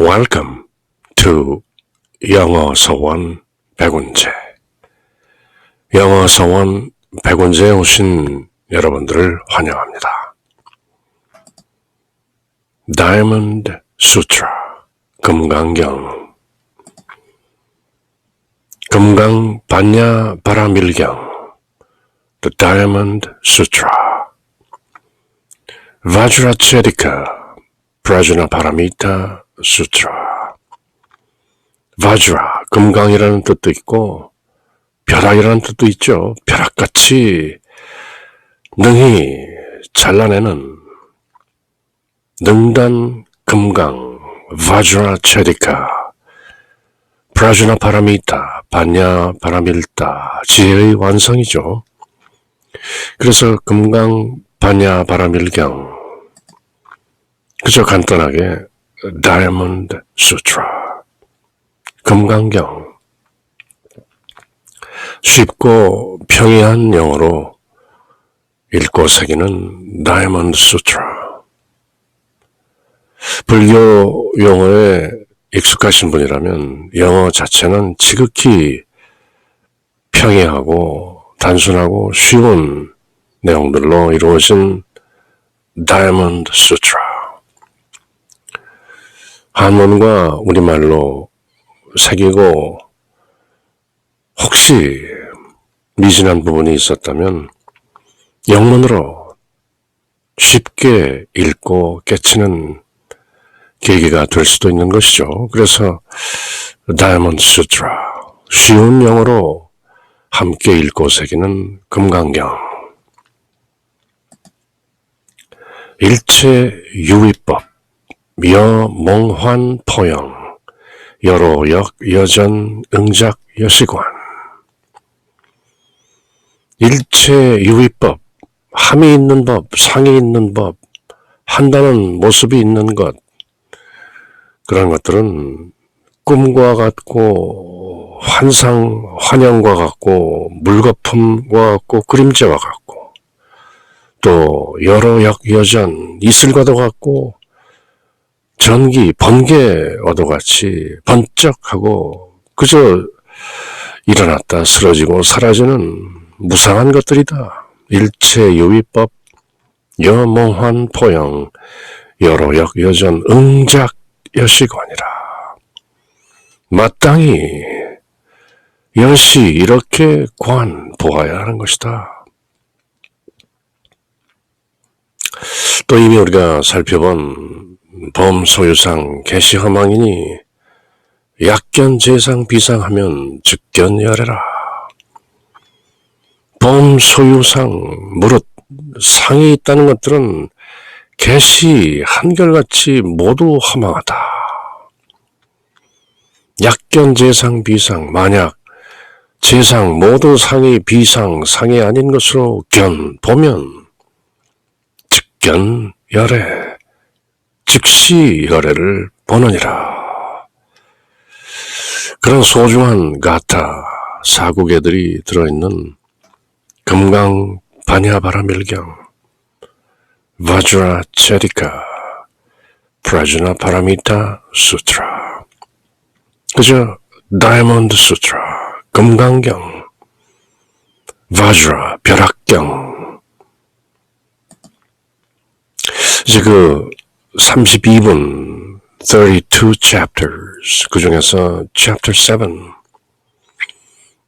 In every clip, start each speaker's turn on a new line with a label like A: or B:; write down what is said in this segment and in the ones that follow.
A: Welcome to 영어 서원 백운재. 영어 서원 백운재에 오신 여러분들을 환영합니다. Diamond Sutra, 금강경, 금강 반야 바라밀경, The Diamond Sutra, Vajracharika, Prajnaparamita Sutra. Vajra, 금강이라는 뜻도 있고 벼락이라는 뜻도 있죠. 벼락같이 능히 잘라내는 능단 금강, Vajracharika, Prajnaparamita, 반야 바라밀다, 지혜의 완성이죠. 그래서 금강 반야 바라밀경, 그저 간단하게 Diamond Sutra, 금강경, 쉽고 평이한 영어로 읽고 새기는 Diamond Sutra. 불교 용어에 익숙하신 분이라면 영어 자체는 지극히 평이하고 단순하고 쉬운 내용들로 이루어진 Diamond Sutra. 한문과 우리말로 새기고 혹시 미진한 부분이 있었다면 영문으로 쉽게 읽고 깨치는 계기가 될 수도 있는 것이죠. 그래서 Diamond Sutra, 쉬운 영어로 함께 읽고 새기는 금강경. 일체 유의법, 여몽환 포영, 여로역 여전 응작 여시관. 일체 유의법, 함이 있는 법, 상이 있는 법, 한다는 모습이 있는 것, 그런 것들은 꿈과 같고 환상, 환영과 같고 물거품과 같고 그림자와 같고 또 여로역 여전, 이슬과도 같고 전기, 번개와도 같이 번쩍하고 그저 일어났다 쓰러지고 사라지는 무상한 것들이다. 일체 유의법, 여몽환 포영, 여로역 여전, 응작 여시관이라. 마땅히 여시 이렇게 보아야 하는 것이다. 또 이미 우리가 살펴본 범소유상 개시허망이니 약견 재상 비상하면 즉견열애라. 범소유상 무릇 상이 있다는 것들은 개시 한결같이 모두 허망하다. 약견 재상 비상, 만약 재상 모두 상이 비상 상이 아닌 것으로 보면 즉견열애, 즉시 열애를 보느니라. 그런 소중한 가타, 사국애들이 들어있는 금강 반야바라밀경, Vajracharika, Prajnaparamita Sutra, 그저 Diamond Sutra, 금강경, Vajra, 벼락경. 이제 그 32분, 32 chapters, 그 중에서 chapter 7,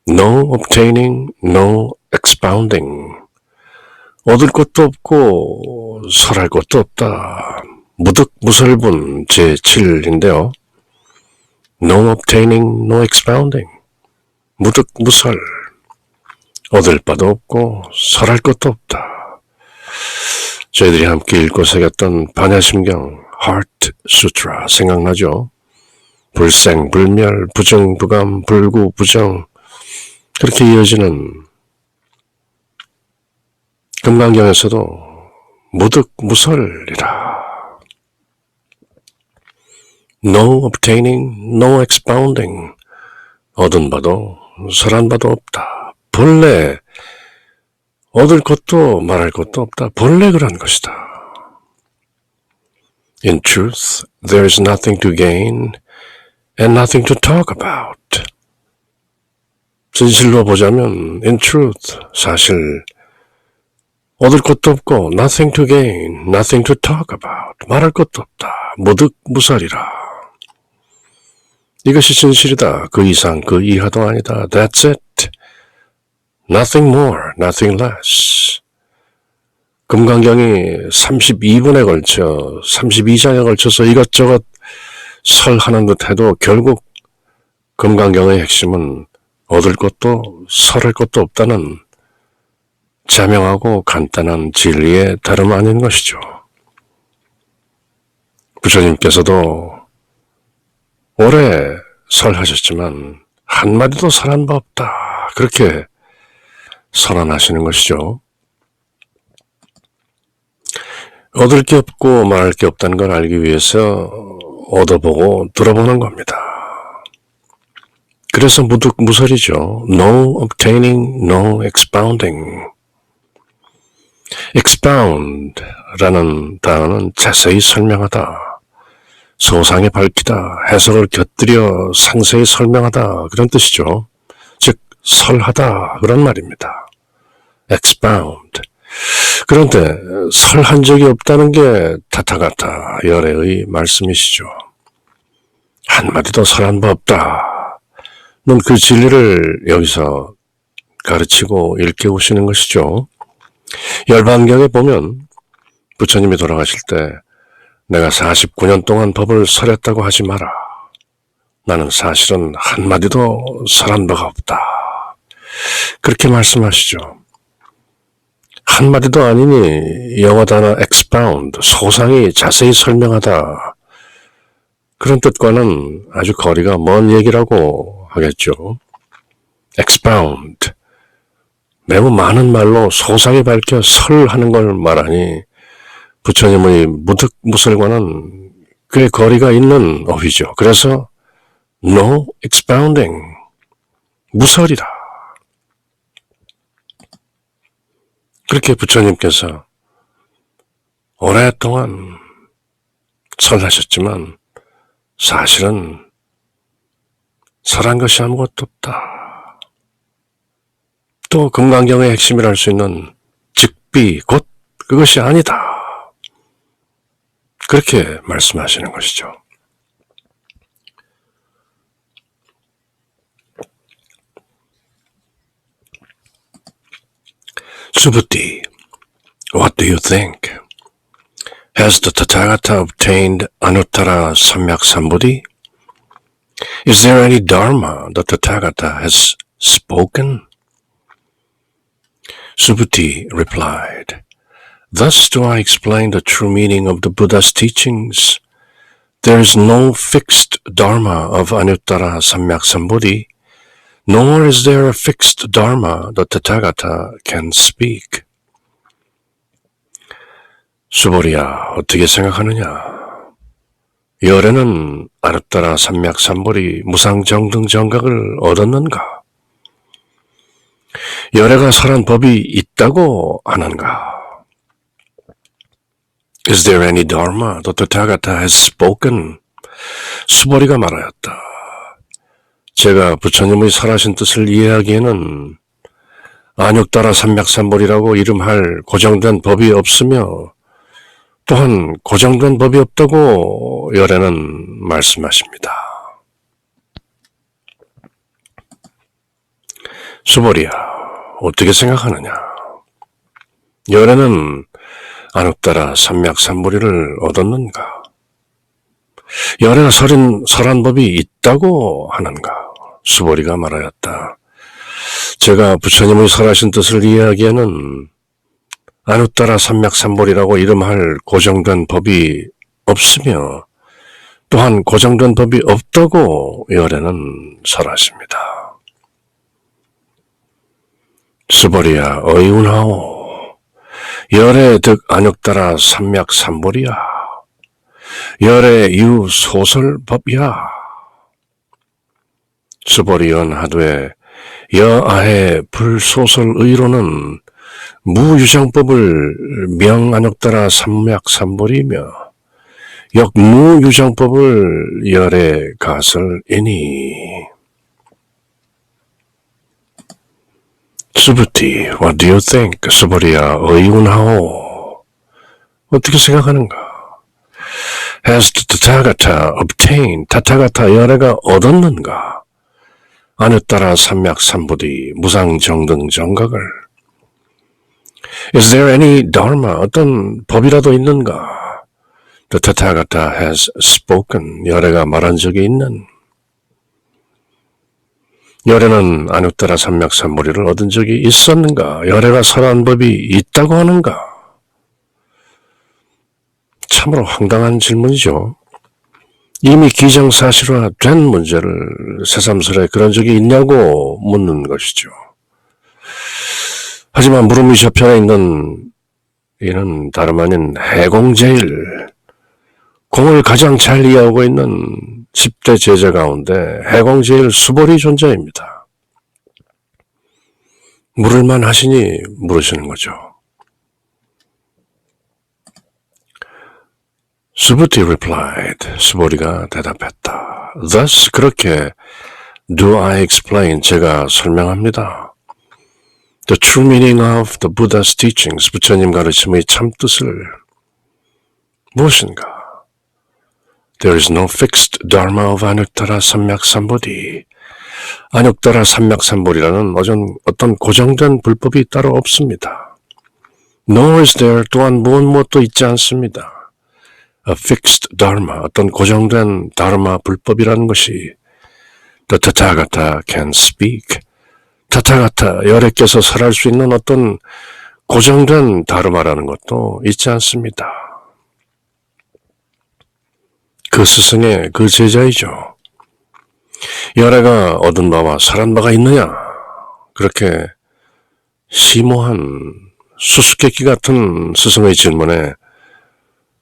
A: No obtaining, no expounding. 얻을 것도 없고 설할 것도 없다. 무득무설분 제7인데요. No obtaining, no expounding. 무득무설. 얻을 바도 없고 설할 것도 없다. 저희들이 함께 읽고 새겼던 반야심경 Heart Sutra 생각나죠? 불생, 불멸, 부정, 부감, 불구, 부정, 그렇게 이어지는 금강경에서도 무득무설이라. No obtaining, no expounding. 얻은 바도 설한 바도 없다. 본래 얻을 것도 말할 것도 없다. 본래 그런 것이다. In truth, there is nothing to gain and nothing to talk about. 진실로 보자면, in truth, 사실, 얻을 것도 없고, nothing to gain, nothing to talk about. 말할 것도 없다. 무득무설이라. 이것이 진실이다. 그 이상, 그 이하도 아니다. That's it. Nothing more, nothing less. 금강경이 32분에 걸쳐, 32장에 걸쳐서 이것저것 설하는 듯 해도 결국 금강경의 핵심은 얻을 것도 설할 것도 없다는 자명하고 간단한 진리의 다름 아닌 것이죠. 부처님께서도 오래 설하셨지만 한마디도 설한 바 없다. 그렇게 선언하시는 것이죠. 얻을 게 없고 말할 게 없다는 걸 알기 위해서 얻어보고 들어보는 겁니다. 그래서 무득무설이죠. No obtaining, no expounding. expound라는 단어는 자세히 설명하다, 소상히 밝히다, 해석을 곁들여 상세히 설명하다 그런 뜻이죠. 즉 설하다 그런 말입니다. expound. 그런데 설한 적이 없다는 게 타타가타 열애의 말씀이시죠. 한마디도 설한 바 없다. 는 그 진리를 여기서 가르치고 일깨우시는 것이죠. 열반경에 보면 부처님이 돌아가실 때 내가 49년 동안 법을 설했다고 하지 마라. 나는 사실은 한마디도 설한 바가 없다. 그렇게 말씀하시죠. 한마디도 아니니 영어 단어 expound, 소상히 자세히 설명하다. 그런 뜻과는 아주 거리가 먼 얘기라고 하겠죠. expound. 매우 많은 말로 소상히 밝혀 설하는 걸 말하니 부처님의 무득무설과는 꽤 거리가 있는 어휘죠. 그래서 no expounding. 무설이다. 그렇게 부처님께서 오랫동안 설하셨지만 사실은 설한 것이 아무것도 없다. 또 금강경의 핵심이라 할 수 있는 즉비, 곧 그것이 아니다. 그렇게 말씀하시는 것이죠. Subhuti, what do you think? Has the Tathagata obtained Anuttara Samyak Sambodhi? Is there any Dharma the Tathagata has spoken? Subhuti replied, Thus do I explain the true meaning of the Buddha's teachings. There is no fixed Dharma of Anuttara Samyak Sambodhi, nor is there a fixed Dharma the Tathagata can speak. 수보리야, 어떻게 생각하느냐? 열애는 아누ttara 삼맥 삼보리 무상정등 정각을 얻었는가? 열애가 설한 법이 있다고 하는가? Is there any dharma that the Tathagata has spoken? 수보리가 말하였다. 제가 부처님의 설하신 뜻을 이해하기에는 아누ttara 삼맥 삼보리라고 이름할 고정된 법이 없으며 또한 고정된 법이 없다고 열애는 말씀하십니다. 수보리야, 어떻게 생각하느냐? 열애는 아누ttara 삼맥 삼보리를 얻었는가? 열애가 설한 법이 있다고 하는가? 수보리가 말하였다. 제가 부처님의 설하신 뜻을 이해하기에는 아누ttara 삼맥 삼보리라고 이름할 고정된 법이 없으며 또한 고정된 법이 없다고 열애는 설하십니다. 수보리야, 어이운하오. 열애 득 아누ttara 삼맥 삼보리야. 열애 유 소설법이야. 수보리연 하되 여아해 불소설의로는 무유정법을 명아누ttara 삼맥 삼보리며 역무유정법을 열에 가설이니. 수부티, what do you think? 수보리야, 의운하오. 어떻게 생각하는가? Has the Tathagata obtained? 타타가타 열애가 얻었는가? 아누따라 삼맥삼보디 무상정등 정각을. Is there any dharma? 어떤 법이라도 있는가? The Tathagata has spoken. 열애가 말한 적이 있는. 열애는 아누따라 삼맥삼보리를 얻은 적이 있었는가? 열애가 설한 법이 있다고 하는가? 참으로 황당한 질문이죠. 이미 기정사실화된 문제를 새삼스레 그런 적이 있냐고 묻는 것이죠. 하지만 물음이 저편에 있는 이는 다름 아닌 해공제일, 공을 가장 잘 이해하고 있는 10대 제자 가운데 해공제일 수보리 존재입니다. 물을만 하시니 물으시는 거죠. 수부티 replied. 수보리가 대답했다. Thus, 그렇게 do I explain. 제가 설명합니다. The true meaning of the Buddha's teachings. 부처님 가르침의 참뜻을. 무엇인가? There is no fixed dharma of Anuttara Samyak-Sambodhi. 아뉴따라 삼맥삼보리라는 어떤 고정된 불법이 따로 없습니다. Nor is there, 또한 무엇도 있지 않습니다. A fixed dharma, 어떤 고정된 다르마 불법이라는 것이 The Tathagata can speak. 타타가타, 열애께서 설할 수 있는 어떤 고정된 다르마라는 것도 있지 않습니다. 그 스승의 그 제자이죠. 열애가 얻은 바와 설한 바가 있느냐? 그렇게 심오한 수수께끼 같은 스승의 질문에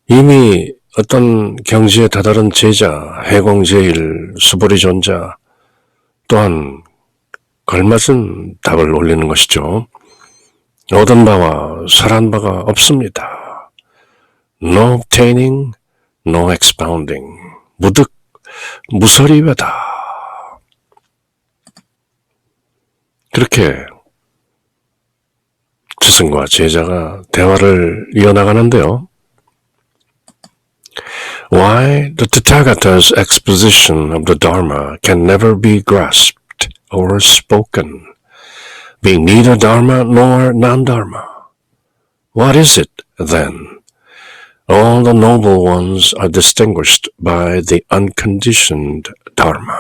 A: 이미 어떤 경지에 다다른 제자, 해공제일, 수보리존자 또한 걸맞은 답을 올리는 것이죠. 얻은 바와 설한 바가 없습니다. No obtaining, no expounding. 무득, 무설이외다. 그렇게 스승과 제자가 대화를 이어나가는데요. Why the Tathagata's exposition of the Dharma can never be grasped or spoken, being neither Dharma nor non-Dharma. What is it, then? All the noble ones are distinguished by the unconditioned Dharma.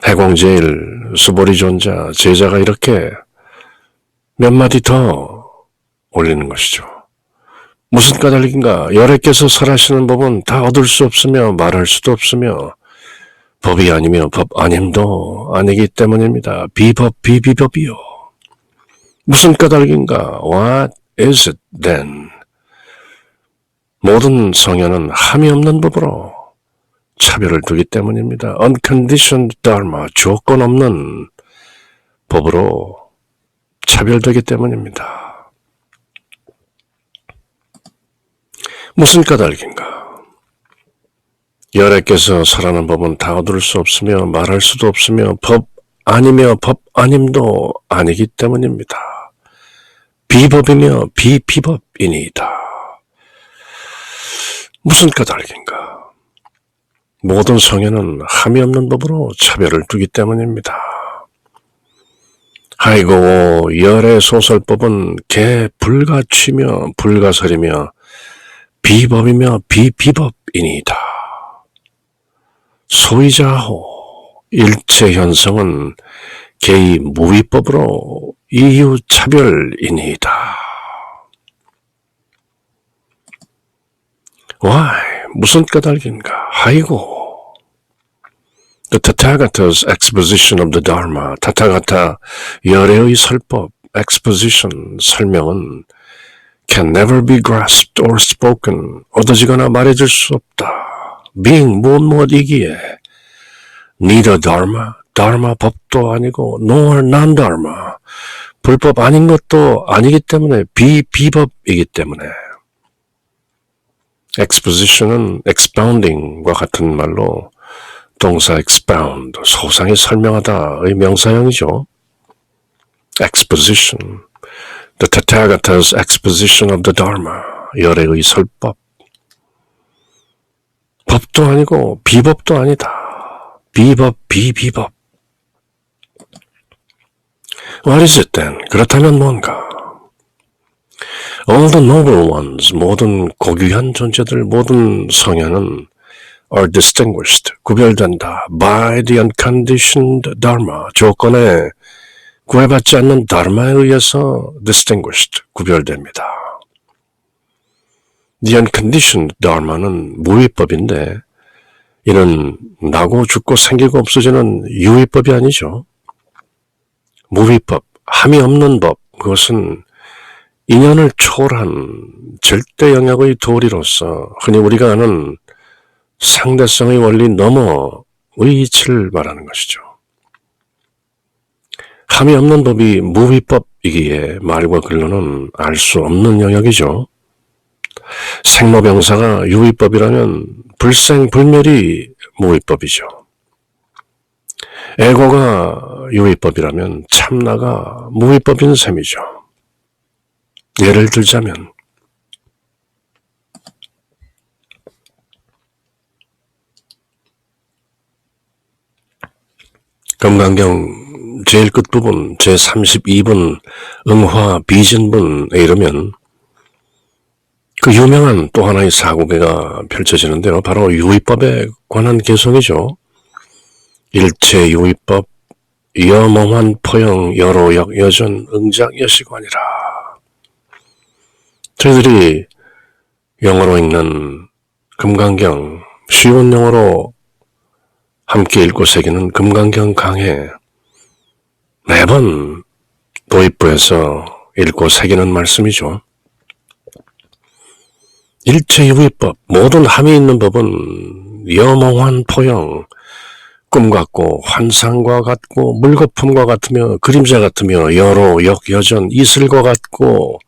A: 해공제일, 수보리존자, 제자가 이렇게 몇 마디 더 올리는 것이죠. 무슨 까닭인가? 열애께서 설하시는 법은 다 얻을 수 없으며 말할 수도 없으며 법이 아니며 법 아님도 아니기 때문입니다. 비법, 비비법이요. 무슨 까닭인가? What is it then? 모든 성현은 함이 없는 법으로 차별을 두기 때문입니다. Unconditioned Dharma, 조건 없는 법으로 차별되기 때문입니다. 무슨 까닭인가? 열애께서 설하는 법은 다 얻을 수 없으며 말할 수도 없으며 법 아니며 법 아님도 아니기 때문입니다. 비법이며 비비법이니이다. 무슨 까닭인가? 모든 성에는 함이 없는 법으로 차별을 두기 때문입니다. 아이고, 열애 소설법은 개 불가치며 불가설이며 비법이며 비비법이니이다. 소이자호, 일체 현성은 개의 무위법으로 이유차별이니이다. Why? 무슨 까닭인가? 아이고. The Tathagata's exposition of the Dharma, 타타가타 열애의 설법, exposition, 설명은 can never be grasped or spoken, 얻어지거나 말해질 수 없다. being 무엇이기에 neither dharma, dharma 법도 아니고 nor non-dharma, 불법 아닌 것도 아니기 때문에 비비법이기 때문에 exposition은 expounding과 같은 말로 동사 expound, 소상히 설명하다의 명사형이죠. exposition, the Tathagata's exposition of the Dharma, 열애의 설법. 법도 아니고 비법도 아니다. 비법, 비비법. What is it then? 그렇다면 뭔가? All the noble ones, 모든 고귀한 존재들, 모든 성현은 are distinguished, 구별된다. by the unconditioned dharma, 조건에 구애받지 않는 다르마에 의해서 distinguished, 구별됩니다. The unconditioned dharma는 무위법인데 이는 나고 죽고 생기고 없어지는 유위법이 아니죠. 무위법, 함이 없는 법, 그것은 인연을 초월한 절대 영역의 도리로서 흔히 우리가 아는 상대성의 원리 너머의 이치를 말하는 것이죠. 함이 없는 법이 무위법이기에 말과 글로는 알 수 없는 영역이죠. 생로병사가 유위법이라면 불생불멸이 무위법이죠. 에고가 유위법이라면 참나가 무위법인 셈이죠. 예를 들자면 금강경 제일 끝부분 제32분 응화 비진분에 이르면 그 유명한 또 하나의 사고개가 펼쳐지는데요. 바로 유위법에 관한 개성이죠. 일체 유위법 여몽한 포영 여로역 여전 응작 여시관이라. 저희들이 영어로 읽는 금강경, 쉬운 영어로 함께 읽고 새기는 금강경 강해, 매번 도입부에서 읽고 새기는 말씀이죠. 일체 유위법, 모든 함이 있는 법은 여몽한 포영, 꿈 같고 환상과 같고 물거품과 같으며 그림자 같으며 여로 역 여전 이슬과 같고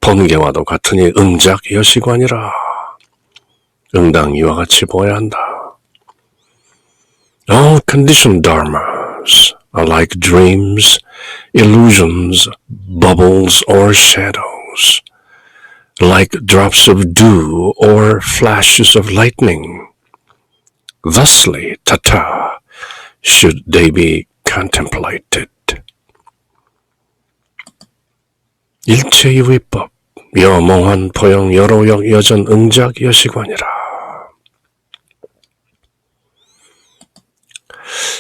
A: 번개와도 같으니 응작 여시관이라. 응당 이와 같이 보아야 한다. All conditioned dharmas are like dreams, illusions, bubbles or shadows, like drops of dew or flashes of lightning. Thusly, tata, should they be contemplated. 일체 유위법, 여몽한 포영 여로역 여전 응작 여시관이라.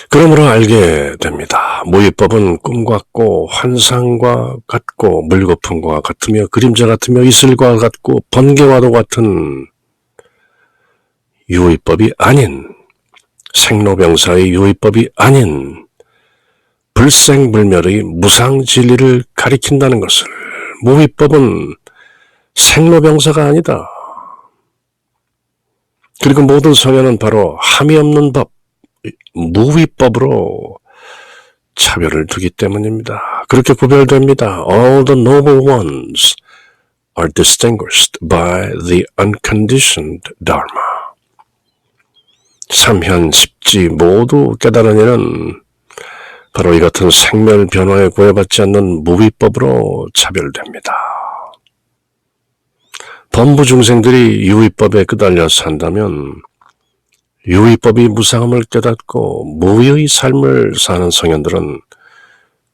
A: 그러므로 알게 됩니다. 무위법은 꿈 같고 환상과 같고 물거품과 같으며 그림자 같으며 이슬과 같고 번개와도 같은 유위법이 아닌, 생로병사의 유위법이 아닌 불생불멸의 무상진리를 가리킨다는 것을. 무위법은 생로병사가 아니다. 그리고 모든 성현은 바로 함이 없는 법, 무위법으로 차별을 두기 때문입니다. 그렇게 구별됩니다. All the noble ones are distinguished by the unconditioned dharma. 삼현, 십지 모두 깨달은 이는 바로 이 같은 생멸 변화에 구애받지 않는 무위법으로 차별됩니다. 범부 중생들이 유위법에 끄달려 산다면 유위법이 무상함을 깨닫고 무의 삶을 사는 성현들은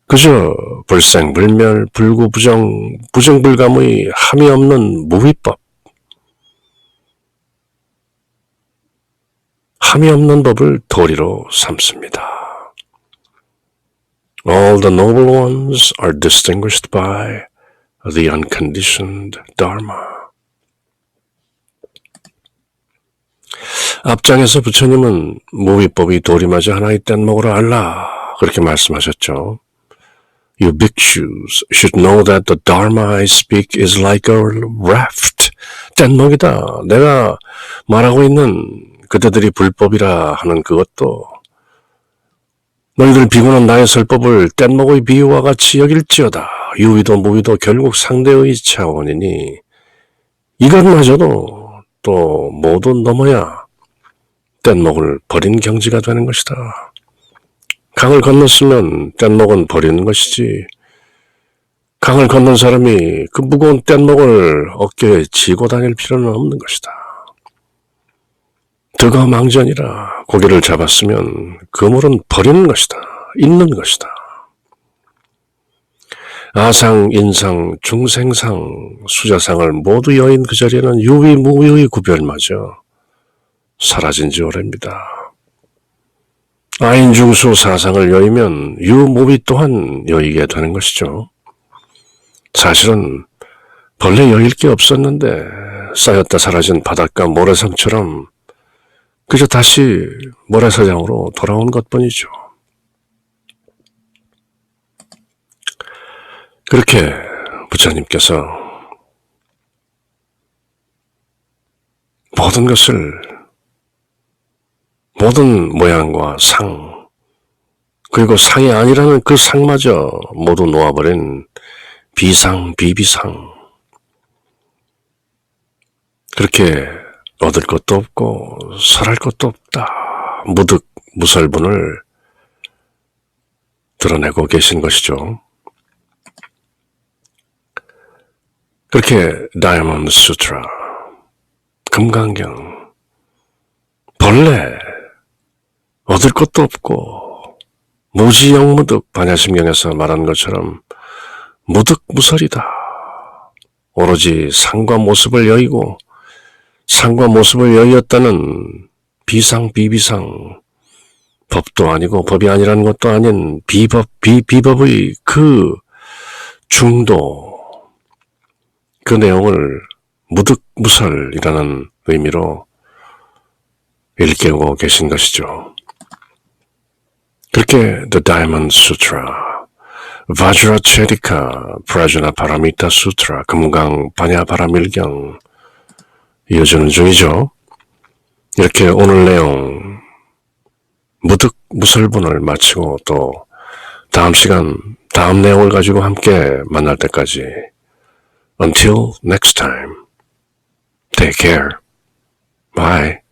A: 그저 불생불멸, 불구부정, 부정불감의 함이 없는 무위법, 함이 없는 법을 도리로 삼습니다. All the noble ones are distinguished by the unconditioned dharma. 앞장에서 부처님은 무위법이 도리마저 하나의 뗏목으로 알라 그렇게 말씀하셨죠. You bhikshus should know that the dharma I speak is like a raft. 뗏목이다. 내가 말하고 있는 그대들이 불법이라 하는 그것도 너희들 비구는 나의 설법을 뗏목의 비유와 같이 여길지어다. 유위도 무위도 결국 상대의 차원이니 이것마저도 것도 모두 넘어야 뗏목을 버린 경지가 되는 것이다. 강을 건넜으면 뗏목은 버리는 것이지, 강을 건넌 사람이 그 무거운 뗏목을 어깨에 지고 다닐 필요는 없는 것이다. 득어망전이라 고개를 잡았으면 그물은 버리는 것이다. 잊는 것이다. 아상, 인상, 중생상, 수자상을 모두 여인 그 자리에는 유위무위의 구별마저 사라진 지 오래입니다. 아인중수 사상을 여의면 유무위 또한 여의게 되는 것이죠. 사실은 본래 여일 게 없었는데 쌓였다 사라진 바닷가 모래성처럼 그저 다시 모래사장으로 돌아온 것뿐이죠. 그렇게 부처님께서 모든 것을, 모든 모양과 상, 그리고 상이 아니라는 그 상마저 모두 놓아버린 비상, 비비상, 그렇게 얻을 것도 없고 설할 것도 없다, 무득 무설분을 드러내고 계신 것이죠. 그렇게 다이아몬드 수트라, 금강경, 본래 얻을 것도 없고 무지영무득 반야심경에서 말한 것처럼 무득무설이다. 오로지 상과 모습을 여의고 상과 모습을 여의었다는 비상, 비비상, 법도 아니고 법이 아니라는 것도 아닌 비법, 비법의 그 중도, 그 내용을 무득무설이라는 의미로 일깨우고 계신 것이죠. 그렇게 The Diamond Sutra, Vajracharika Prajna Paramita Sutra, 금강 반야바라밀경 이어지는 중이죠. 이렇게 오늘 내용 무득무설분을 마치고 또 다음 시간 다음 내용을 가지고 함께 만날 때까지 Until next time, take care. Bye.